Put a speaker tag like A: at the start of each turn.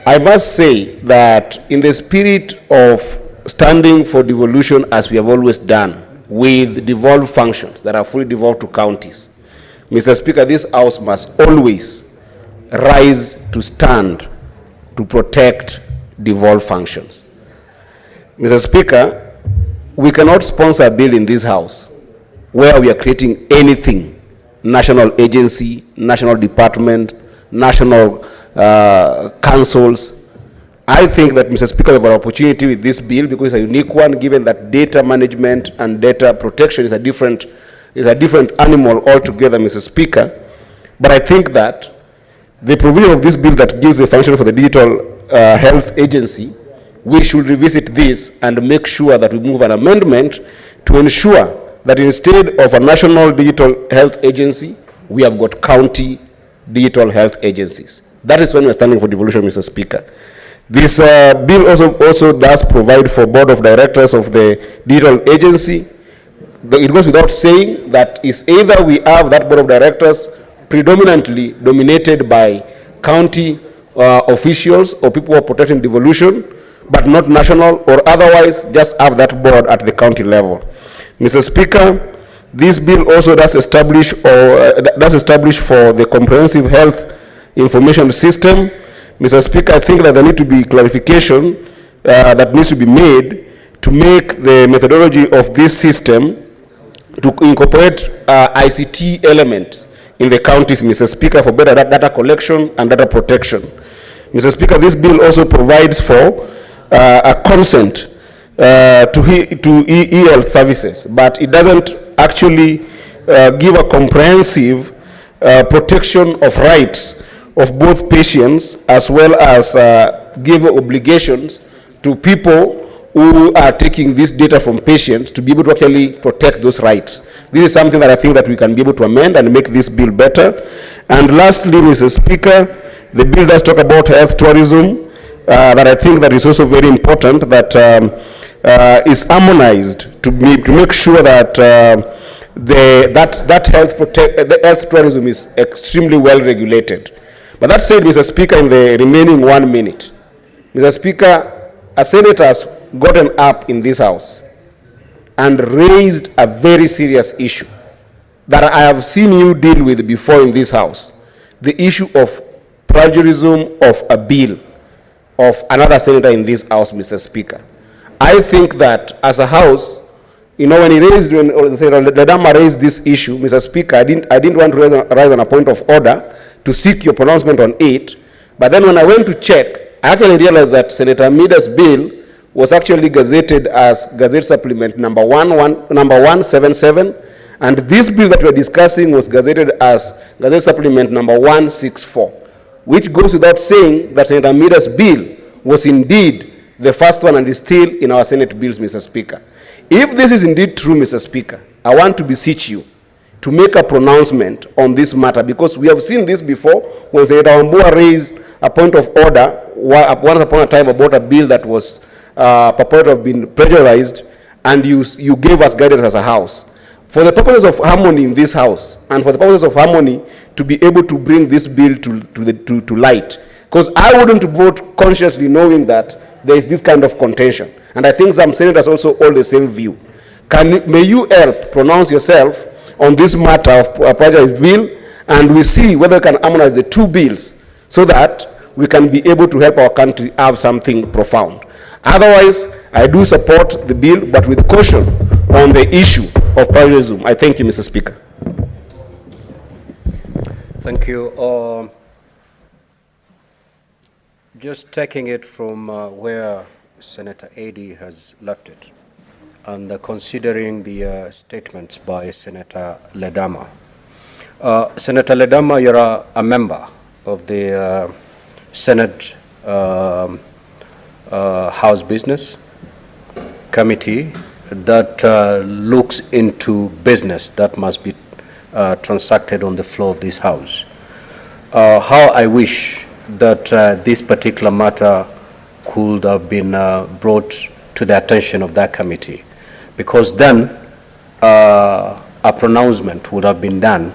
A: I must say that in the spirit of standing for devolution, as we have always done, with devolved functions that are fully devolved to counties, Mr. Speaker, this House must always rise to stand to protect devolved functions. Mr. Speaker, we cannot sponsor a bill in this House where we are creating anything, national agency, national department, national councils. I think that, Mr. Speaker, we have an opportunity with this bill because it's a unique one, given that data management and data protection is a different animal altogether, Mr. Speaker. But I think that the provision of this bill that gives the function for the digital health agency, we should revisit this and make sure that we move an amendment to ensure that instead of a national digital health agency, we have got county digital health agencies. That is when we're standing for devolution, Mr. Speaker. This bill also does provide for board of directors of the digital agency. It goes without saying that is either we have that board of directors predominantly dominated by county officials or people who are protecting devolution, but not national, or otherwise just have that board at the county level. Mr. Speaker, this bill also does establish for the comprehensive health information system. Mr. Speaker, I think that there need to be clarification that needs to be made to make the methodology of this system to incorporate ICT elements in the counties, Mr. Speaker, for better data collection and data protection. Mr. Speaker, this bill also provides for a consent to e-health services, but it doesn't actually give a comprehensive protection of rights of both patients, as well as give obligations to people who are taking this data from patients to be able to actually protect those rights. This is something that I think that we can be able to amend and make this bill better. And lastly, Mr. Speaker, the bill does talk about health tourism, that I think that is also very important, that is harmonized to make sure that the health tourism is extremely well regulated. But that said, Mr. Speaker, in the remaining 1 minute, Mr. Speaker, a senator has gotten up in this House and raised a very serious issue that I have seen you deal with before in this House, the issue of plagiarism of a bill of another senator in this House, Mr. Speaker. I think that as a House, you know, when Senator Ledama raised this issue, Mr. Speaker, I didn't want to rise on a point of order to seek your pronouncement on it, but then when I went to check, I actually realized that Senator Mida's bill was actually gazetted as Gazette Supplement number 177, and this bill that we're discussing was gazetted as Gazette Supplement number 164, which goes without saying that Senator Mida's bill was indeed the first one and is still in our Senate bills, Mr. Speaker. If this is indeed true, Mr. Speaker, I want to beseech you to make a pronouncement on this matter, because we have seen this before when Senator Wambua raised a point of order once upon a time about a bill that was purported to have been plagiarized, and you gave us guidance as a House. For the purposes of harmony in this House, and for the purposes of harmony to be able to bring this bill to light, because I wouldn't vote consciously knowing that there is this kind of contention. And I think some senators also hold the same view. May you help pronounce yourself on this matter of plagiarized bill, and we see whether we can harmonize the two bills so that we can be able to help our country have something profound. Otherwise, I do support the bill, but with caution on the issue of plagiarism. I thank you, Mr. Speaker.
B: Thank you. Just taking it from where Senator Eddy has left it, and considering the statements by Senator Ledama. Senator Ledama, you're a member of the Senate House Business Committee that looks into business that must be transacted on the floor of this House. How I wish that this particular matter could have been brought to the attention of that committee, because then a pronouncement would have been done